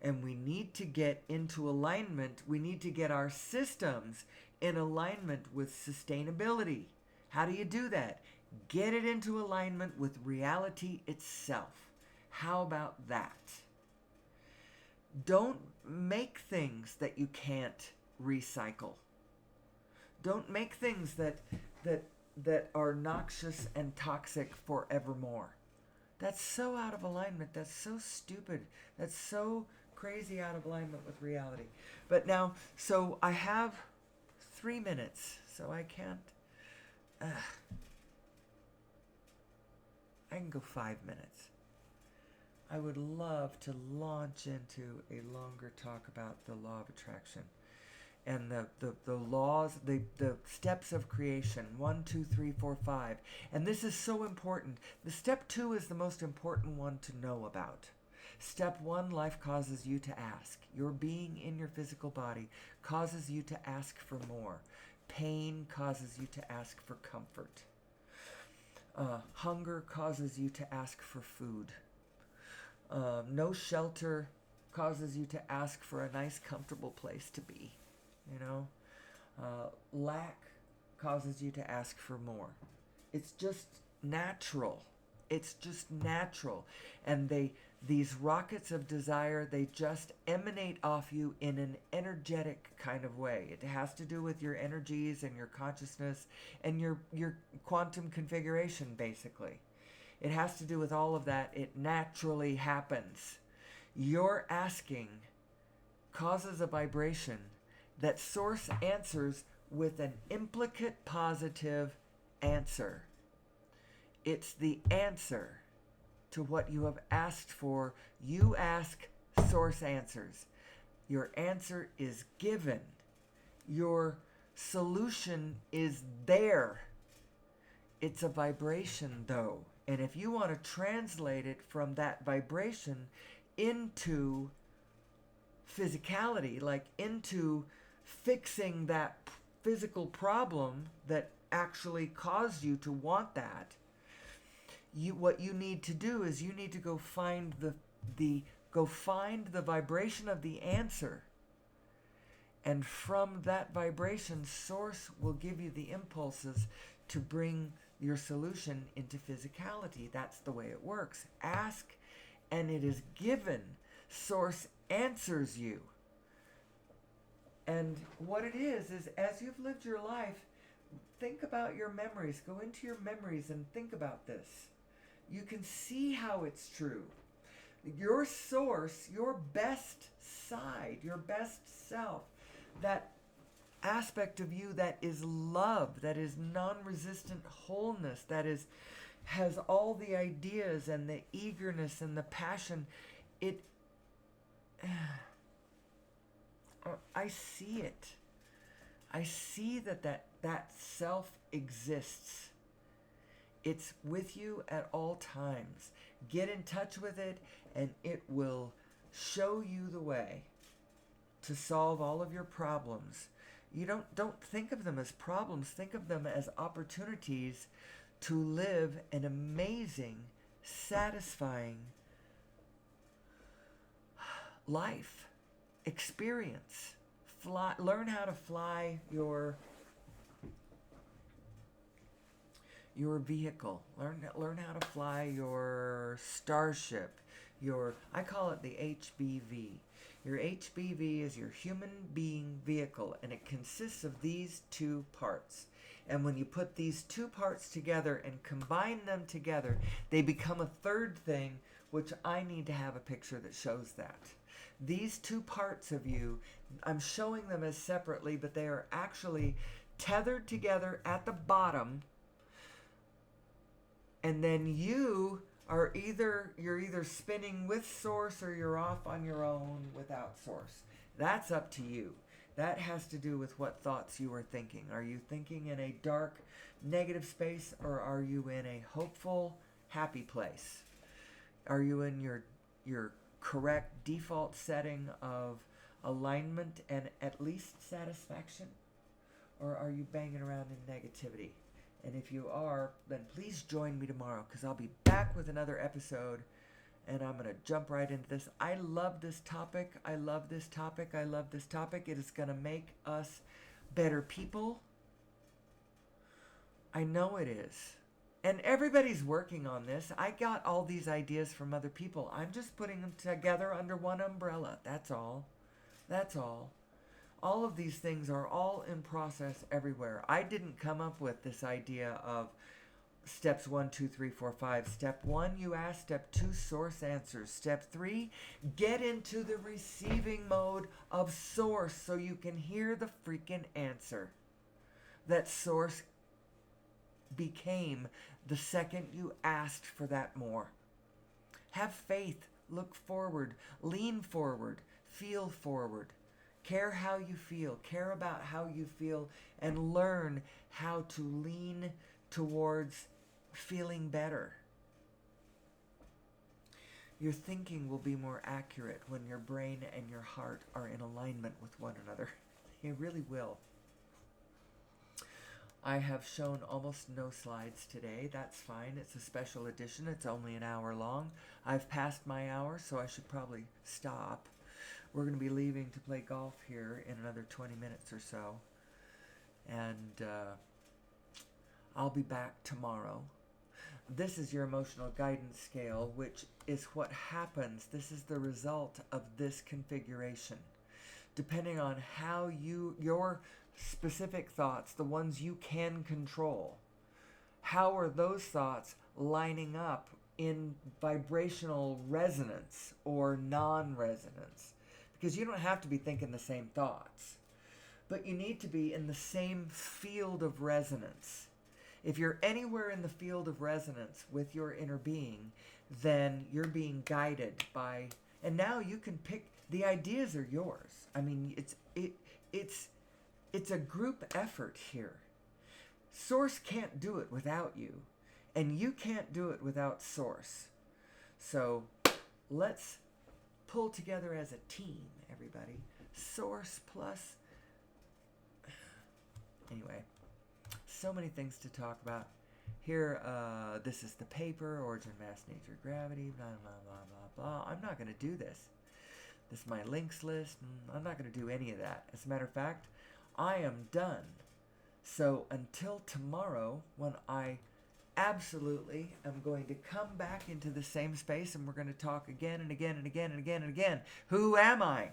And we need to get into alignment. We need to get our systems in alignment with sustainability. How do you do that? Get it into alignment with reality itself. How about that? Don't make things that you can't recycle. Don't make things that are noxious and toxic forevermore. That's so out of alignment. That's so stupid. That's so crazy out of alignment with reality. But now, so I have 3 minutes, so I can't. I can go 5 minutes. I would love to launch into a longer talk about the law of attraction and the laws, the steps of creation, 1, 2, 3, 4, 5. And this is so important. The step 2 is the most important one to know about. Step 1, life causes you to ask. Your being in your physical body causes you to ask for more. Pain causes you to ask for comfort. Hunger causes you to ask for food. No shelter causes you to ask for a nice, comfortable place to be. Lack causes you to ask for more. It's just natural. It's just natural. And these rockets of desire, they just emanate off you in an energetic kind of way. It has to do with your energies and your consciousness and your quantum configuration, basically. It has to do with all of that. It naturally happens. Your asking causes a vibration that source answers with an implicate positive answer. It's the answer to what you have asked for. You ask, source answers. Your answer is given. Your solution is there. It's a vibration, though. And if you want to translate it from that vibration into physicality, like into fixing that physical problem that actually caused you to want that, what you need to do is you need to go find the vibration of the answer, and from that vibration, source will give you the impulses to bring your solution into physicality. That's the way it works. Ask and it is given. Source answers you. And what it is as you've lived your life, think about your memories. Go into your memories and think about this. You can see how it's true. Your source, your best side, your best self, that aspect of you that is love, that is non-resistant wholeness, that has all the ideas and the eagerness and the passion. I see it. I see that self exists. It's with you at all times. Get in touch with it and it will show you the way to solve all of your problems. You don't think of them as problems. Think of them as opportunities to live an amazing, satisfying life experience. Learn how to fly your vehicle. Learn how to fly your starship. I call it the HBV. Your HBV is your human being vehicle, and it consists of these two parts. And when you put these two parts together and combine them together, they become a third thing, which I need to have a picture that shows that. These two parts of you, I'm showing them as separately, but they are actually tethered together at the bottom. And then you're either spinning with source or you're off on your own without source. That's up to you. That has to do with what thoughts you are thinking. Are you thinking in a dark, negative space, or are you in a hopeful, happy place? Are you in your correct default setting of alignment and at least satisfaction? Or are you banging around in negativity? And if you are, then please join me tomorrow, because I'll be back with another episode, and I'm going to jump right into this. I love this topic. I love this topic. I love this topic. It is going to make us better people. I know it is. And everybody's working on this. I got all these ideas from other people. I'm just putting them together under one umbrella. That's all. That's all. All of these things are all in process everywhere. I didn't come up with this idea of steps 1, 2, 3, 4, 5. Step 1, you ask. Step 2, source answers. Step 3, get into the receiving mode of source so you can hear the freaking answer that source became the second you asked for that more. Have faith. Look forward. Lean forward. Feel forward. Care how you feel. Care about how you feel, and learn how to lean towards feeling better. Your thinking will be more accurate when your brain and your heart are in alignment with one another. It really will. I have shown almost no slides today. That's fine. It's a special edition. It's only an hour long. I've passed my hour, so I should probably stop. We're going to be leaving to play golf here in another 20 minutes or so. And I'll be back tomorrow. This is your emotional guidance scale, which is what happens. This is the result of this configuration. Depending on how your specific thoughts, the ones you can control, how are those thoughts lining up in vibrational resonance or non-resonance? Because you don't have to be thinking the same thoughts, but you need to be in the same field of resonance. If you're anywhere in the field of resonance with your inner being, then you're being guided by, and now you can pick, the ideas are yours. I mean, it's a group effort here. Source can't do it without you, and you can't do it without Source. So let's pull together as a team, everybody. Source plus... Anyway, so many things to talk about. Here, this is the paper, origin, mass, nature, gravity, blah, blah, blah, blah, blah. I'm not going to do this. This is my links list. I'm not going to do any of that. As a matter of fact, I am done. So until tomorrow, when I absolutely am going to come back into the same space, and we're going to talk again and again and again and again and again. Who am I?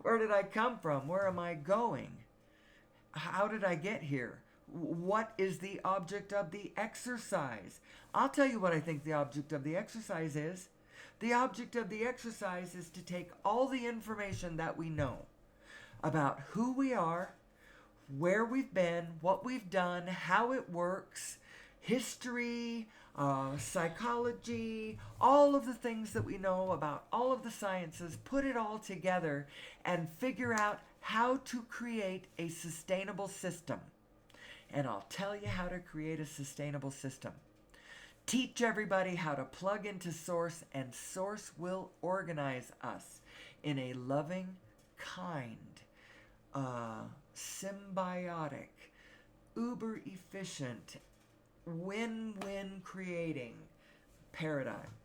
Where did I come from? Where am I going? How did I get here? What is the object of the exercise? I'll tell you what I think the object of the exercise is. The object of the exercise is to take all the information that we know about who we are, where we've been, what we've done, how it works, history, psychology, all of the things that we know about all of the sciences, put it all together and figure out how to create a sustainable system. And I'll tell you how to create a sustainable system. Teach everybody how to plug into Source, and Source will organize us in a loving, kind, symbiotic, uber efficient, win-win creating paradigm.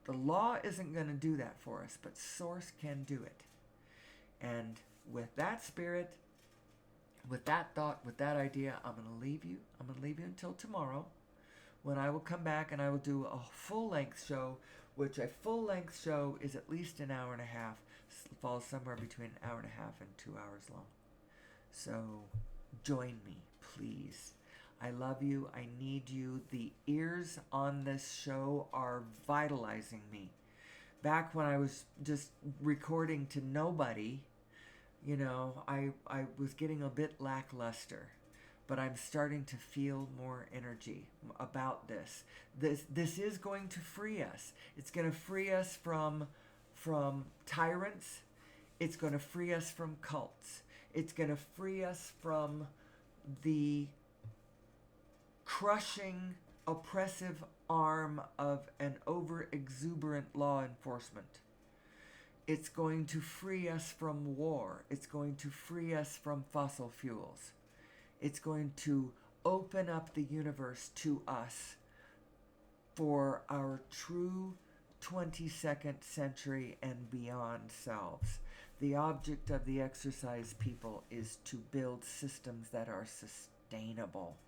The law isn't going to do that for us, but Source can do it. And with that spirit, with that thought, with that idea, I'm going to leave you. I'm going to leave you until tomorrow, when I will come back and I will do a full-length show, which a full-length show is at least an hour and a half, falls somewhere between an hour and a half and 2 hours long. So join me, please. I love you. I need you. The ears on this show are vitalizing me. Back when I was just recording to nobody, you know, I was getting a bit lackluster. But I'm starting to feel more energy about this. This is going to free us. It's going to free us from tyrants. It's going to free us from cults. It's going to free us from the crushing, oppressive arm of an over-exuberant law enforcement. It's going to free us from war. It's going to free us from fossil fuels. It's going to open up the universe to us for our true 22nd century and beyond selves. The object of the exercise, people, is to build systems that are sustainable.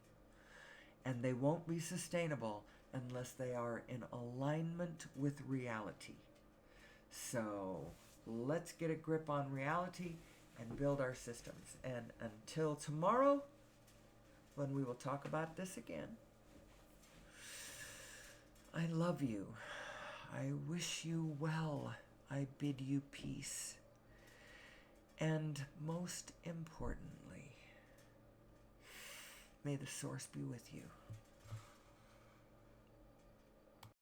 And they won't be sustainable unless they are in alignment with reality. So let's get a grip on reality and build our systems. And until tomorrow, when we will talk about this again, I love you. I wish you well. I bid you peace. And most importantly, may the Source be with you.